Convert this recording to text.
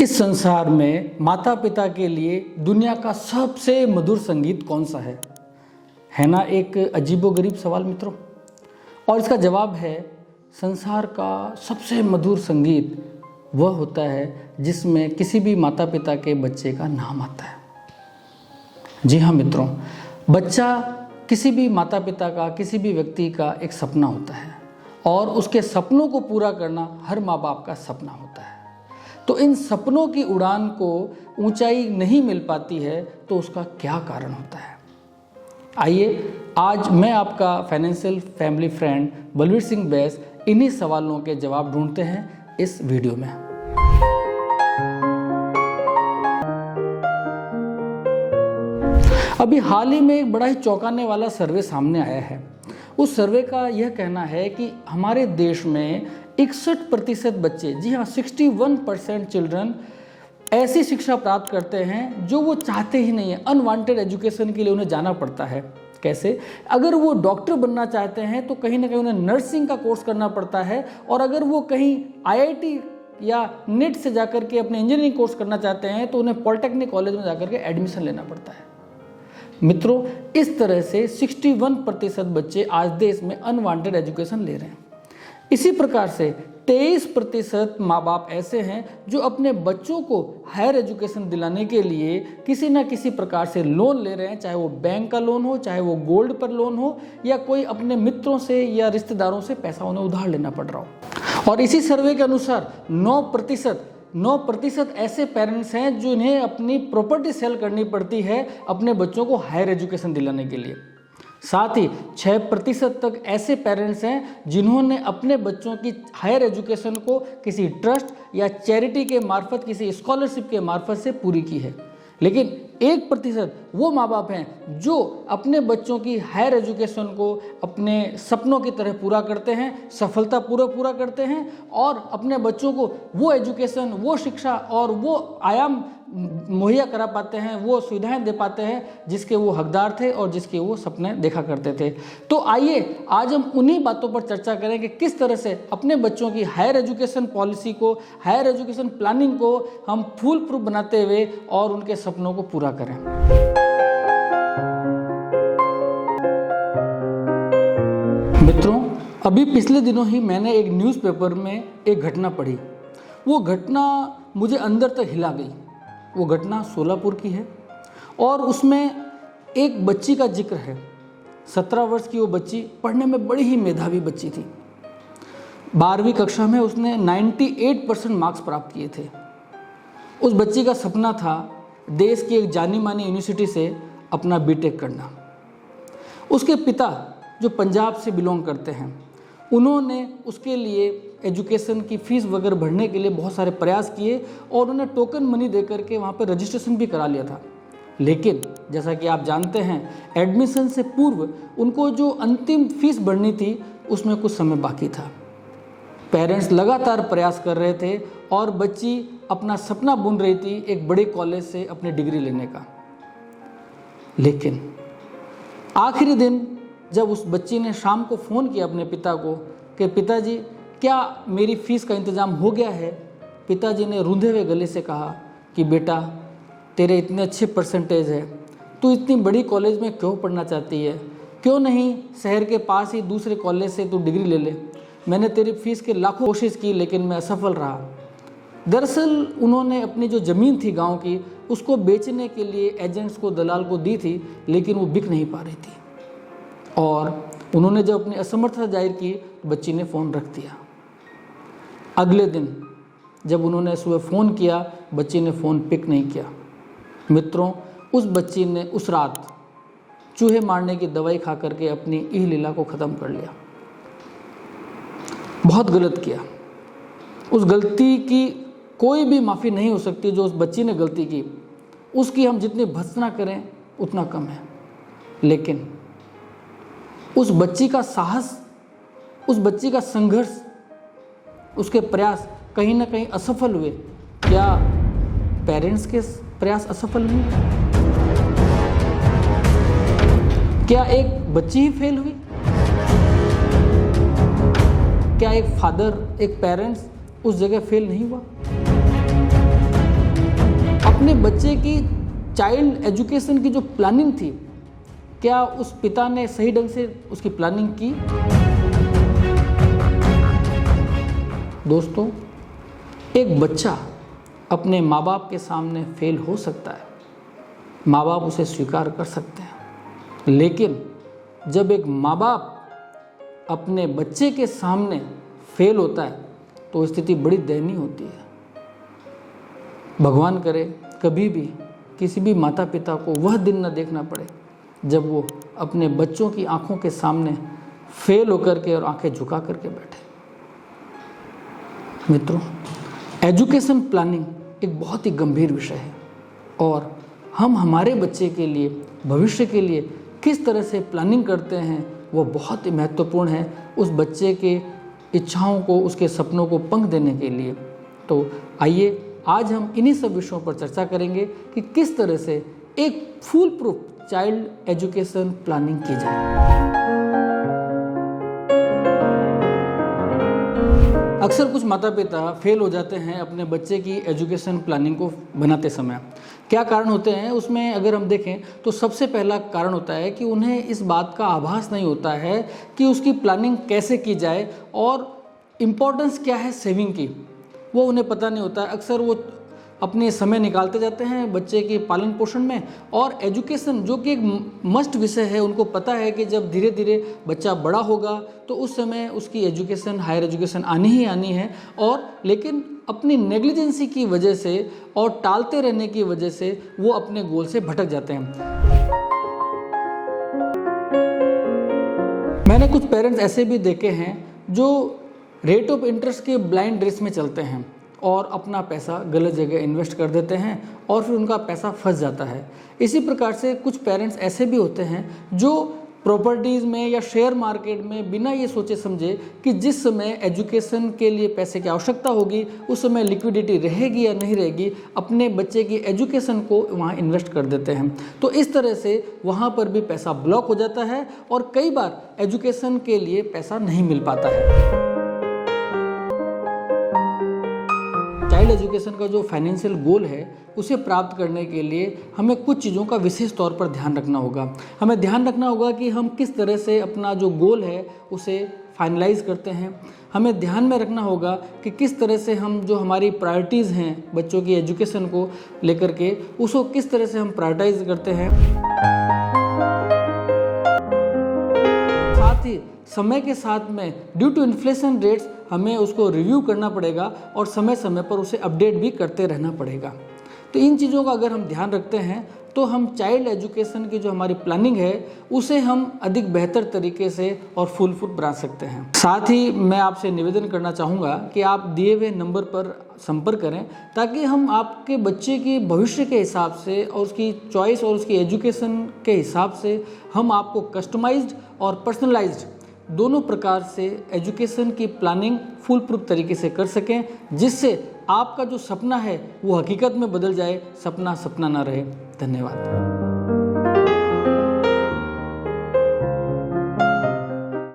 इस संसार में माता पिता के लिए दुनिया का सबसे मधुर संगीत कौन सा है ना एक अजीबोगरीब सवाल मित्रों। और इसका जवाब है संसार का सबसे मधुर संगीत वह होता है जिसमें किसी भी माता पिता के बच्चे का नाम आता है। जी हाँ मित्रों, बच्चा किसी भी माता पिता का, किसी भी व्यक्ति का एक सपना होता है और उसके सपनों को पूरा करना हर माँ बाप का सपना होता है। तो इन सपनों की उड़ान को ऊंचाई नहीं मिल पाती है तो उसका क्या कारण होता है? आइए आज मैं आपका financial family friend Balveer Singh Bais इन्हीं सवालों के जवाब ढूंढते हैं इस वीडियो में। अभी हाल ही में एक बड़ा ही चौंकाने वाला सर्वे सामने आया है। उस सर्वे का यह कहना है कि हमारे देश में 61% बच्चे, जी हाँ 61% चिल्ड्रन ऐसी शिक्षा प्राप्त करते हैं जो वो चाहते ही नहीं है। अनवांटेड एजुकेशन के लिए उन्हें जाना पड़ता है। कैसे? अगर वो डॉक्टर बनना चाहते हैं तो कहीं ना कहीं उन्हें नर्सिंग का कोर्स करना पड़ता है, और अगर वो कहीं IIT या नेट से जाकर के अपने इंजीनियरिंग कोर्स करना चाहते हैं तो उन्हें पॉलिटेक्निक कॉलेज में जाकर के एडमिशन लेना पड़ता है। मित्रों, इस तरह से 61% बच्चे आज देश में अनवांटेड एजुकेशन ले रहे हैं। इसी प्रकार से 23% माँ बाप ऐसे हैं जो अपने बच्चों को हायर एजुकेशन दिलाने के लिए किसी न किसी प्रकार से लोन ले रहे हैं, चाहे वो बैंक का लोन हो, चाहे वो गोल्ड पर लोन हो, या कोई अपने मित्रों से या रिश्तेदारों से पैसा उन्हें उधार लेना पड़ रहा हो। और इसी सर्वे के अनुसार 9% ऐसे पेरेंट्स हैं जिन्हें अपनी प्रॉपर्टी सेल करनी पड़ती है अपने बच्चों को हायर एजुकेशन दिलाने के लिए। साथ ही 6% तक ऐसे पेरेंट्स हैं जिन्होंने अपने बच्चों की हायर एजुकेशन को किसी ट्रस्ट या चैरिटी के मार्फत, किसी स्कॉलरशिप के मार्फत से पूरी की है। लेकिन 1% वो माँ बाप हैं जो अपने बच्चों की हायर एजुकेशन को अपने सपनों की तरह पूरा करते हैं, सफलता पूरा करते हैं, और अपने बच्चों को वो एजुकेशन, वो शिक्षा और वो आयाम मुहैया करा पाते हैं, वो सुविधाएं दे पाते हैं जिसके वो हकदार थे और जिसके वो सपने देखा करते थे। तो आइए आज हम उन्हीं बातों पर चर्चा करें कि किस तरह से अपने बच्चों की हायर एजुकेशन पॉलिसी को, हायर एजुकेशन प्लानिंग को हम फूल प्रूफ बनाते हुए और उनके सपनों को पूरा करें। मित्रों, अभी पिछले दिनों ही मैंने एक न्यूज़पेपर में एक घटना पढ़ी। वो घटना मुझे अंदर तक हिला गई। वो घटना सोलापुर की है और उसमें एक बच्ची का जिक्र है। 17 वर्ष की वो बच्ची, पढ़ने में बड़ी ही मेधावी बच्ची थी। 12वीं कक्षा में उसने 98% मार्क्स प्राप्त किए थे। उस बच्ची का सपना था देश की एक जानी मानी यूनिवर्सिटी से अपना बीटेक करना। उसके पिता जो पंजाब से बिलोंग करते हैं, उन्होंने उसके लिए एजुकेशन की फ़ीस वगैरह भरने के लिए बहुत सारे प्रयास किए और उन्हें टोकन मनी दे करके वहाँ पर रजिस्ट्रेशन भी करा लिया था। लेकिन जैसा कि आप जानते हैं, एडमिशन से पूर्व उनको जो अंतिम फीस भरनी थी उसमें कुछ समय बाकी था। पेरेंट्स लगातार प्रयास कर रहे थे और बच्ची अपना सपना बुन रही थी एक बड़े कॉलेज से अपनी डिग्री लेने का। लेकिन आखिरी दिन जब उस बच्ची ने शाम को फ़ोन किया अपने पिता को कि पिताजी क्या मेरी फ़ीस का इंतज़ाम हो गया है, पिताजी ने रूंधे हुए गले से कहा कि बेटा तेरे इतने अच्छे परसेंटेज है, तू इतनी बड़ी कॉलेज में क्यों पढ़ना चाहती है? क्यों नहीं शहर के पास ही दूसरे कॉलेज से तू डिग्री ले ले? मैंने तेरी फ़ीस के लाखों कोशिश की लेकिन मैं असफल रहा। दरअसल उन्होंने अपनी जो ज़मीन थी गांव की, उसको बेचने के लिए एजेंट्स को, दलाल को दी थी, लेकिन वो बिक नहीं पा रही थी। और उन्होंने जब अपनी असमर्थता जाहिर की तो बच्ची ने फ़ोन रख दिया। अगले दिन जब उन्होंने सुबह फ़ोन किया, बच्ची ने फ़ोन पिक नहीं किया। मित्रों, उस बच्ची ने उस रात चूहे मारने की दवाई खा करके अपनी इह लीला को ख़त्म कर लिया। बहुत गलत किया। उस गलती की कोई भी माफ़ी नहीं हो सकती जो उस बच्ची ने गलती की। उसकी हम जितनी भर्त्सना करें उतना कम है। लेकिन उस बच्ची का साहस, उस बच्ची का संघर्ष, उसके प्रयास कहीं ना कहीं असफल हुए। क्या पेरेंट्स के प्रयास असफल हुए? क्या एक बच्ची ही फेल हुई? क्या एक फादर, एक पेरेंट्स उस जगह फेल नहीं हुआ? अपने बच्चे की चाइल्ड एजुकेशन की जो प्लानिंग थी, क्या उस पिता ने सही ढंग से उसकी प्लानिंग की? दोस्तों, एक बच्चा अपने माँ बाप के सामने फेल हो सकता है, माँ बाप उसे स्वीकार कर सकते हैं, लेकिन जब एक माँ बाप अपने बच्चे के सामने फेल होता है तो स्थिति बड़ी दयनीय होती है। भगवान करे कभी भी किसी भी माता पिता को वह दिन न देखना पड़े जब वो अपने बच्चों की आंखों के सामने फेल होकर के और आंखें झुका करके बैठे। मित्रों, एजुकेशन प्लानिंग एक बहुत ही गंभीर विषय है और हम हमारे बच्चे के लिए, भविष्य के लिए किस तरह से प्लानिंग करते हैं वो बहुत ही महत्वपूर्ण है उस बच्चे के इच्छाओं को, उसके सपनों को पंख देने के लिए। तो आइए आज हम इन्हीं सब विषयों पर चर्चा करेंगे कि किस तरह से एक full proof child education planning की जाए। अक्सर कुछ माता पिता फेल हो जाते हैं अपने बच्चे की एजुकेशन प्लानिंग को बनाते समय। क्या कारण होते हैं उसमें अगर हम देखें तो सबसे पहला कारण होता है कि उन्हें इस बात का आभास नहीं होता है कि उसकी प्लानिंग कैसे की जाए और इम्पोर्टेंस क्या है सेविंग की, वो उन्हें पता नहीं होता है। अक्सर वो अपने समय निकालते जाते हैं बच्चे के पालन पोषण में, और एजुकेशन जो कि एक मस्ट विषय है, उनको पता है कि जब धीरे धीरे बच्चा बड़ा होगा तो उस समय उसकी एजुकेशन, हायर एजुकेशन आनी ही आनी है, और लेकिन अपनी नेग्लिजेंसी की वजह से और टालते रहने की वजह से वो अपने गोल से भटक जाते हैं। मैंने कुछ पेरेंट्स ऐसे भी देखे हैं जो रेट ऑफ इंटरेस्ट के ब्लाइंड रेस में चलते हैं और अपना पैसा गलत जगह इन्वेस्ट कर देते हैं और फिर उनका पैसा फंस जाता है। इसी प्रकार से कुछ पेरेंट्स ऐसे भी होते हैं जो प्रॉपर्टीज़ में या शेयर मार्केट में बिना ये सोचे समझे कि जिस समय एजुकेशन के लिए पैसे की आवश्यकता होगी उस समय लिक्विडिटी रहेगी या नहीं रहेगी, अपने बच्चे की एजुकेशन को वहाँ इन्वेस्ट कर देते हैं। तो इस तरह से वहाँ पर भी पैसा ब्लॉक हो जाता है और कई बार एजुकेशन के लिए पैसा नहीं मिल पाता है। चाइल्ड एजुकेशन का जो फाइनेंशियल गोल है उसे प्राप्त करने के लिए हमें कुछ चीज़ों का विशेष तौर पर ध्यान रखना होगा। हमें ध्यान रखना होगा कि हम किस तरह से अपना जो गोल है उसे फाइनलाइज करते हैं। हमें ध्यान में रखना होगा कि किस तरह से हम जो हमारी प्रायोरिटीज़ हैं बच्चों की एजुकेशन को लेकर के उसको किस तरह से हम प्रायोरिटाइज करते हैं। साथ ही समय के साथ में ड्यू टू इन्फ्लेशन रेट्स हमें उसको रिव्यू करना पड़ेगा और समय समय पर उसे अपडेट भी करते रहना पड़ेगा। तो इन चीज़ों का अगर हम ध्यान रखते हैं तो हम चाइल्ड एजुकेशन की जो हमारी प्लानिंग है उसे हम अधिक बेहतर तरीके से और फुलफुल बना सकते हैं। साथ ही मैं आपसे निवेदन करना चाहूँगा कि आप दिए हुए नंबर पर संपर्क करें ताकि हम आपके बच्चे की भविष्य के हिसाब से और उसकी चॉइस और उसकी एजुकेशन के हिसाब से हम आपको कस्टमाइज्ड और पर्सनलाइज्ड दोनों प्रकार से एजुकेशन की प्लानिंग फुल प्रूफ तरीके से कर सकें, जिससे आपका जो सपना है वो हकीकत में बदल जाए, सपना सपना ना रहे। धन्यवाद।